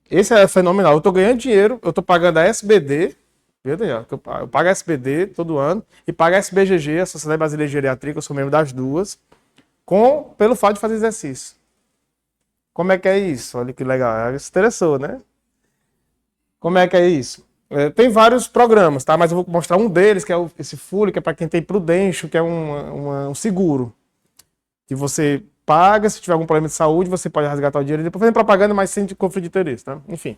Esse é fenomenal. Eu estou ganhando dinheiro, eu estou pagando a SBD, eu pago a SBD todo ano e pago a SBGG, a Sociedade Brasileira de Geriatria, eu sou membro das duas, pelo fato de fazer exercício. Como é que é isso? Olha que legal. Se interessou, né? Como é que é isso? Tem vários programas, tá? Mas eu vou mostrar um deles, que é esse Fully, que é para quem tem Prudential, que é um seguro. Que você paga, se tiver algum problema de saúde, você pode resgatar o dinheiro e depois fazer propaganda, mas sem conflito de interesse, tá? Enfim.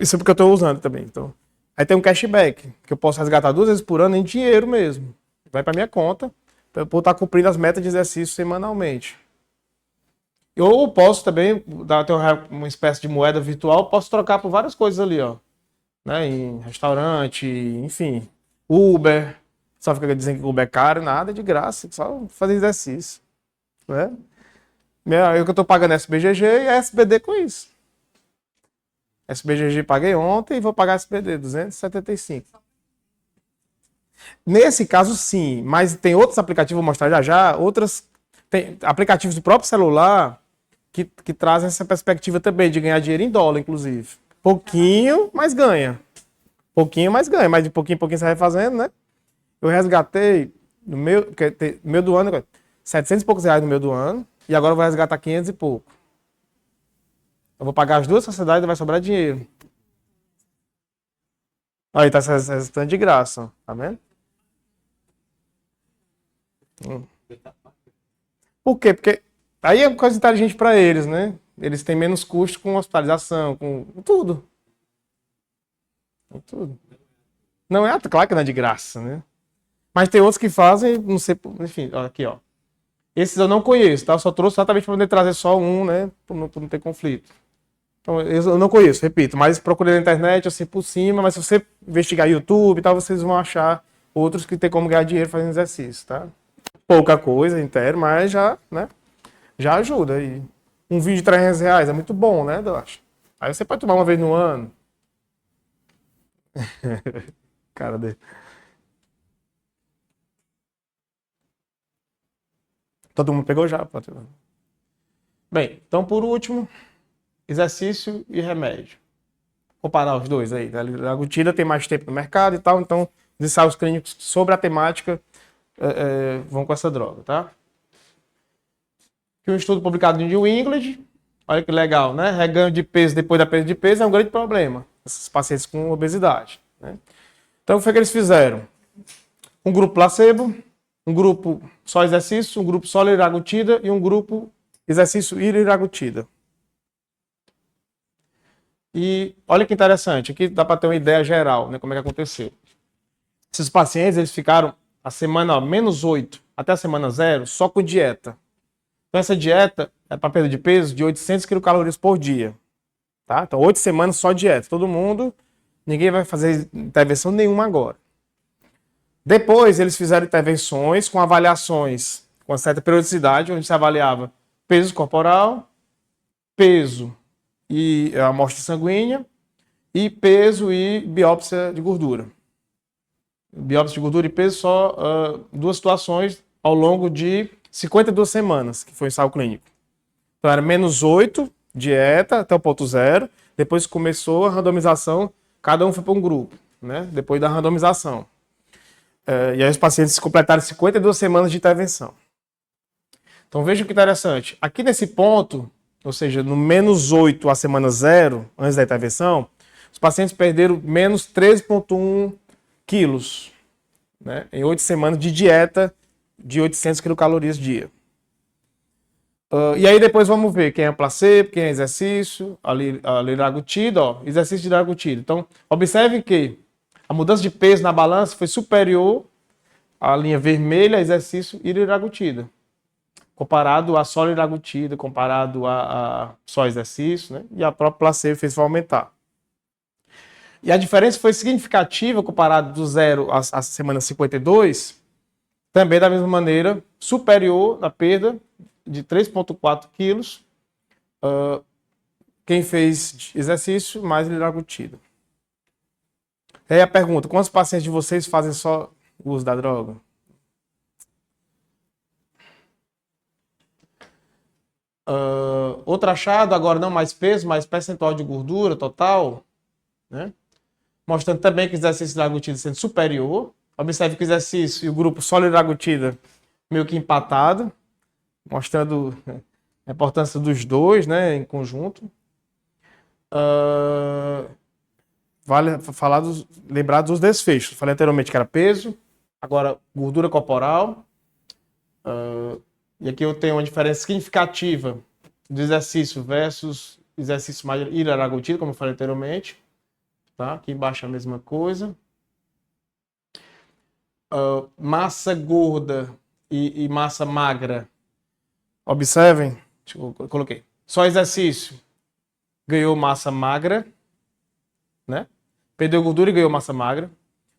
Isso é porque eu estou usando também. Então. Aí tem um cashback, que eu posso resgatar 2 vezes por ano em dinheiro mesmo. Vai para minha conta, para eu estar cumprindo as metas de exercício semanalmente. Eu posso também, ter uma espécie de moeda virtual, posso trocar por várias coisas ali, ó. Né? Em restaurante, enfim. Uber. Só fica dizendo que Uber é caro, nada, de graça, só fazer exercício. Né? Eu que eu tô pagando SBGG e a SBD com isso. SBGG paguei ontem e vou pagar SBD, 275. Nesse caso, sim, mas tem outros aplicativos, vou mostrar já já, tem aplicativos do próprio celular que trazem essa perspectiva também de ganhar dinheiro em dólar, inclusive. Pouquinho, mas ganha. Pouquinho, mas ganha. Mas de pouquinho em pouquinho você vai fazendo, né? Eu resgatei no meio do ano, 700 e poucos reais no meio do ano. E agora eu vou resgatar 500 e pouco. Eu vou pagar as duas sociedades e vai sobrar dinheiro. Aí tá resgatando de graça, tá vendo? Por quê? Porque aí é coisa inteligente para eles, né? Eles têm menos custo com hospitalização, com tudo. Com tudo. Não é, claro que não é de graça, né? Mas tem outros que fazem, não sei, enfim, aqui, ó. Esses eu não conheço, tá? Eu só trouxe exatamente para poder trazer só um, né? Para não ter conflito. Então, eu não conheço, repito, mas procurei na internet, assim, por cima, mas se você investigar YouTube e tal, vocês vão achar outros que tem como ganhar dinheiro fazendo exercício, tá? Pouca coisa inteiro, mas já, né? Já ajuda. E um vídeo de 300 reais é muito bom, né, eu acho. Aí você pode tomar uma vez no ano. Cara dele. Todo mundo pegou já? Bem, então por último, exercício e remédio. Comparar os dois aí. A Liraglutida tem mais tempo no mercado e tal, então os ensaios clínicos sobre a temática vão com essa droga, tá? Aqui um estudo publicado em New England. Olha que legal, né? Reganho de peso depois da perda de peso é um grande problema. Esses pacientes com obesidade, né? Então, o que foi que eles fizeram? Um grupo placebo, um grupo só exercício, um grupo só liraglutida e um grupo exercício e liraglutida. E olha que interessante, aqui dá para ter uma ideia geral, né, como é que aconteceu. Esses pacientes, eles ficaram a semana -8 até a semana 0 só com dieta. Então essa dieta é para perda de peso de 800 quilocalorias por dia. Tá? Então 8 semanas só dieta. Todo mundo, ninguém vai fazer intervenção nenhuma agora. Depois eles fizeram intervenções com avaliações com certa periodicidade, onde se avaliava peso corporal, peso e amostra sanguínea, e peso e biópsia de gordura. Biópsia de gordura e peso só duas situações ao longo de 52 semanas, que foi o ensaio clínico. Então era -8, dieta, até o ponto 0. Depois começou a randomização, cada um foi para um grupo, né? Depois da randomização. E aí os pacientes completaram 52 semanas de intervenção. Então veja que interessante. Aqui nesse ponto, ou seja, no -8 à semana 0, antes da intervenção, os pacientes perderam menos 13,1 quilos, né, em 8 semanas de dieta de 800 quilocalorias dia. E aí depois vamos ver quem é placebo, quem é exercício, a liraglutida, exercício de liraglutida. Então, observe que a mudança de peso na balança foi superior à linha vermelha, exercício e liraglutida, comparado a só liraglutida, comparado a só exercício, né? E a própria placebo fez aumentar. E a diferença foi significativa comparado do 0 à semana 52, também da mesma maneira, superior na perda de 3,4 quilos, quem fez exercício mais liraglutida. E aí a pergunta, quantos pacientes de vocês fazem só uso da droga? Outro achado, agora não mais peso, mais percentual de gordura total, né? Mostrando também que o exercício de liraglutida sendo superior. Observe que o exercício e o grupo só liraglutida meio que empatado, mostrando a importância dos dois, né, em conjunto. Vale lembrar dos desfechos. Falei anteriormente que era peso, agora gordura corporal. E aqui eu tenho uma diferença significativa do exercício versus exercício mais liraglutida, como eu falei anteriormente. Tá? Aqui embaixo é a mesma coisa. Massa gorda e massa magra. Observem, eu coloquei. Só exercício ganhou massa magra, né? Perdeu gordura e ganhou massa magra.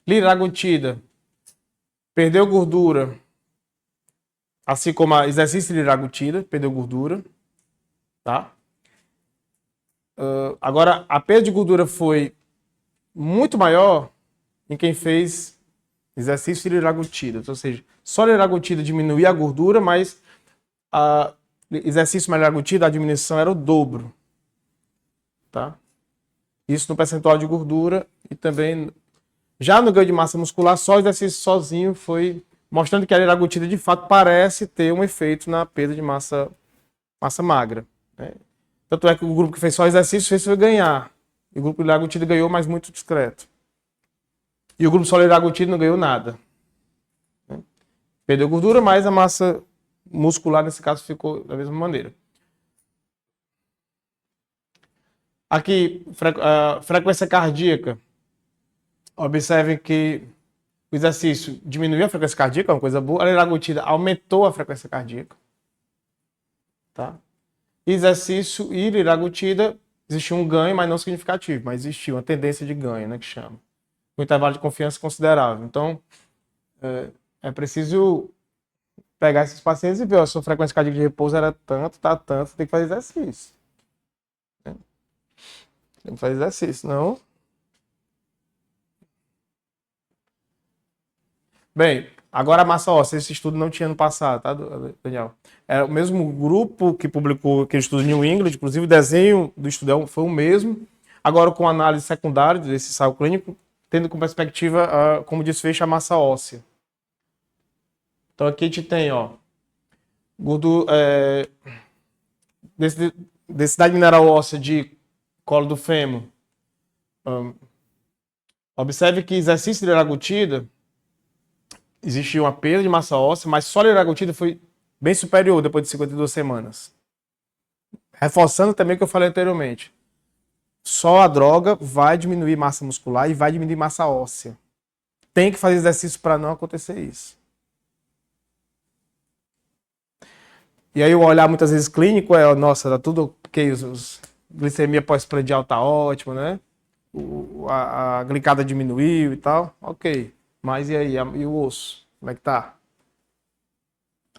Liraglutida perdeu gordura, assim como a exercício de liraglutida perdeu gordura, tá? Agora a perda de gordura foi muito maior em quem fez exercício de liraglutida, ou seja, só liraglutida diminuía a gordura, mas exercício mais liraglutida, a diminuição era o dobro, tá? Isso no percentual de gordura e também já no ganho de massa muscular, só o exercício sozinho foi mostrando que a liraglutida de fato parece ter um efeito na perda de massa magra, né? Tanto é que o grupo que fez só exercício fez foi ganhar. E o grupo de liraglutida ganhou, mas muito discreto. E o grupo só liraglutida não ganhou nada, né? Perdeu gordura, mas a massa muscular nesse caso ficou da mesma maneira. Aqui, frequência cardíaca. Observem que o exercício diminuiu a frequência cardíaca, é uma coisa boa. A liraglutida aumentou a frequência cardíaca. Tá? Exercício e liraglutida, existiu um ganho, mas não significativo. Mas existiu uma tendência de ganho, né, que chama. Um intervalo de confiança considerável. Então, é preciso pegar esses pacientes e ver, a sua frequência cardíaca de repouso era tanto, tá tanto, tem que fazer exercício. Tem que fazer exercício, não... Bem, agora a massa óssea, esse estudo não tinha no passado, tá, Daniel? É o mesmo grupo que publicou aquele estudo New England, inclusive o desenho do estudo foi o mesmo, agora com análise secundária desse ensaio clínico, tendo como perspectiva como desfecho a massa óssea. Então aqui a gente tem, ó, densidade mineral óssea de colo do fêmur. Observe que exercício de liraglutida existiu uma perda de massa óssea, mas só a liraglutida foi bem superior depois de 52 semanas. Reforçando também o que eu falei anteriormente. Só a droga vai diminuir massa muscular e vai diminuir massa óssea. Tem que fazer exercício para não acontecer isso. E aí o olhar muitas vezes clínico é, nossa, tá tudo ok, glicemia pós-prandial tá ótima, né? A glicada diminuiu e tal, ok. Mas e aí, e o osso? Como é que tá?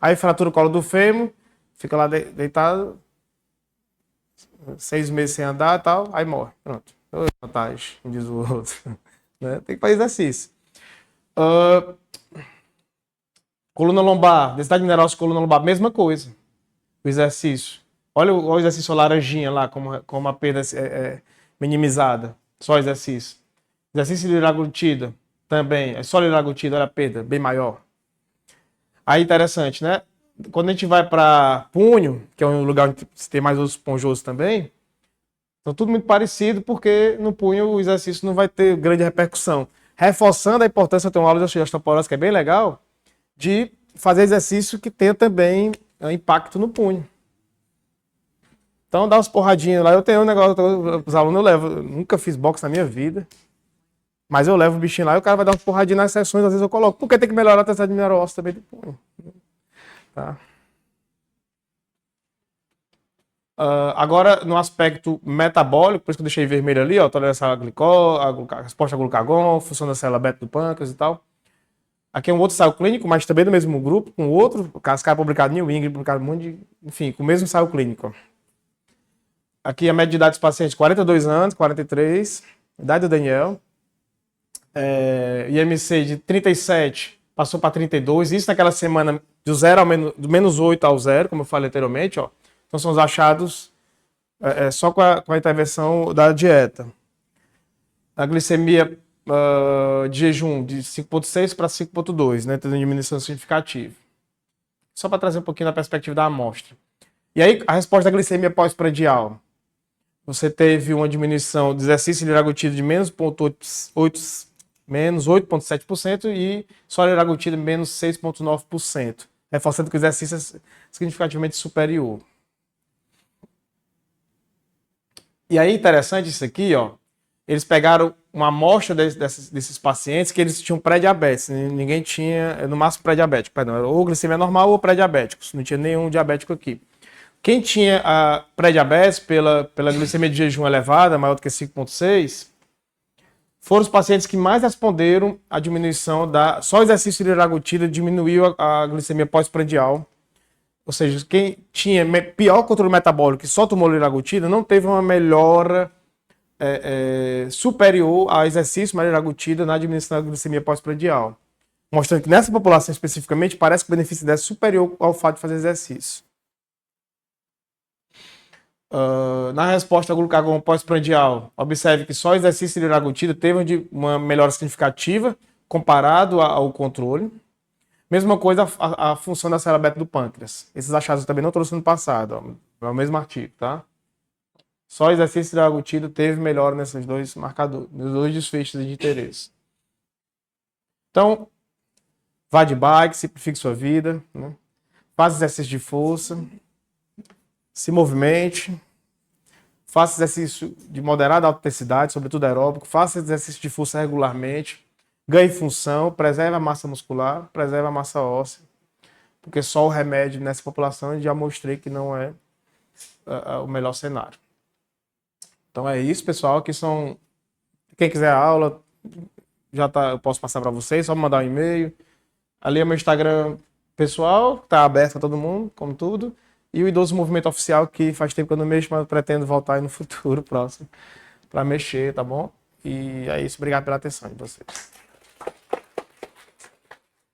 Aí fratura o colo do fêmur, fica lá deitado, 6 meses sem andar e tal, aí morre. Pronto. Vantagem, como diz o outro. Né? Tem que fazer exercício. Coluna lombar, densidade mineral de coluna lombar, mesma coisa. O exercício. Olha o exercício laranjinha lá, como a perda é minimizada. Só exercício. Exercício de liraglutida também. É só liraglutida, olha a perda, bem maior. Aí interessante, né? Quando a gente vai para punho, que é um lugar onde tem mais osso esponjoso também, então tudo muito parecido, porque no punho o exercício não vai ter grande repercussão. Reforçando a importância, tem uma aula de osteoporose que é bem legal, de fazer exercício que tenha também impacto no punho. Então dá umas porradinhas lá. Eu tenho um negócio, os alunos eu levo, eu nunca fiz boxe na minha vida, mas eu levo o bichinho lá e o cara vai dar umas porradinhas nas sessões, às vezes eu coloco, porque tem que melhorar a densidade mineral óssea também do punho. Tá? Agora, no aspecto metabólico, por isso que eu deixei vermelho ali, ó, tolerância à glicose, a resposta a glucagon, função da célula beta do pâncreas e tal. Aqui é um outro ensaio clínico, mas também do mesmo grupo, com outro, os caras publicaram New England, publicaram um monte de, enfim, com o mesmo ensaio clínico. Aqui a média de idade dos pacientes, 42 anos, 43, idade do Daniel. IMC de 37 passou para 32, isso naquela semana do menos 8 ao 0, como eu falei anteriormente, ó. Então são os achados só com a intervenção da dieta. A glicemia de jejum de 5,6 para 5,2, né, tendo diminuição significativa. Só para trazer um pouquinho da perspectiva da amostra. E aí a resposta da glicemia pós-prandial. Você teve uma diminuição de exercício liraglutida de menos 8,7% e só liraglutida menos 6,9%, reforçando que o exercício é significativamente superior. E aí, interessante isso aqui, ó. Eles pegaram uma amostra desses pacientes que eles tinham pré-diabetes. Ninguém tinha, no máximo pré-diabético, perdão. Ou glicemia normal ou pré-diabéticos. Não tinha nenhum diabético aqui. Quem tinha a pré-diabetes pela glicemia de jejum elevada, maior do que 5,6, foram os pacientes que mais responderam à diminuição só o exercício de liraglutida diminuiu a glicemia pós-prandial. Ou seja, quem tinha pior controle metabólico e só tomou liraglutida não teve uma melhora superior ao exercício mais liraglutida na diminuição da glicemia pós-prandial. Mostrando que nessa população especificamente parece que o benefício dessa é superior ao fato de fazer exercício. Na resposta ao glucagon pós-prandial, observe que só o exercício de liraglutida teve uma melhora significativa comparado ao controle. Mesma coisa a função da célula beta do pâncreas. Esses achados eu também não trouxe no passado, ó, é o mesmo artigo, tá? Só o exercício de liraglutida teve melhora nesses dois marcadores, nos dois desfechos de interesse. Então, vá de bike, simplifique sua vida, né? Faça exercício de força, se movimente, faça exercício de moderada alta intensidade, sobretudo aeróbico, faça exercício de força regularmente, ganhe função, preserve a massa muscular, preserve a massa óssea, porque só o remédio nessa população eu já mostrei que não é o melhor cenário. Então é isso, pessoal. Aqui são. Quem quiser a aula, já tá, eu posso passar para vocês, só mandar um e-mail. Ali é meu Instagram pessoal, tá aberto para todo mundo, como tudo. E o Idoso Movimento Oficial, que faz tempo que eu não mexo, mas eu pretendo voltar aí no futuro próximo para mexer, tá bom? E é isso. Obrigado pela atenção de vocês.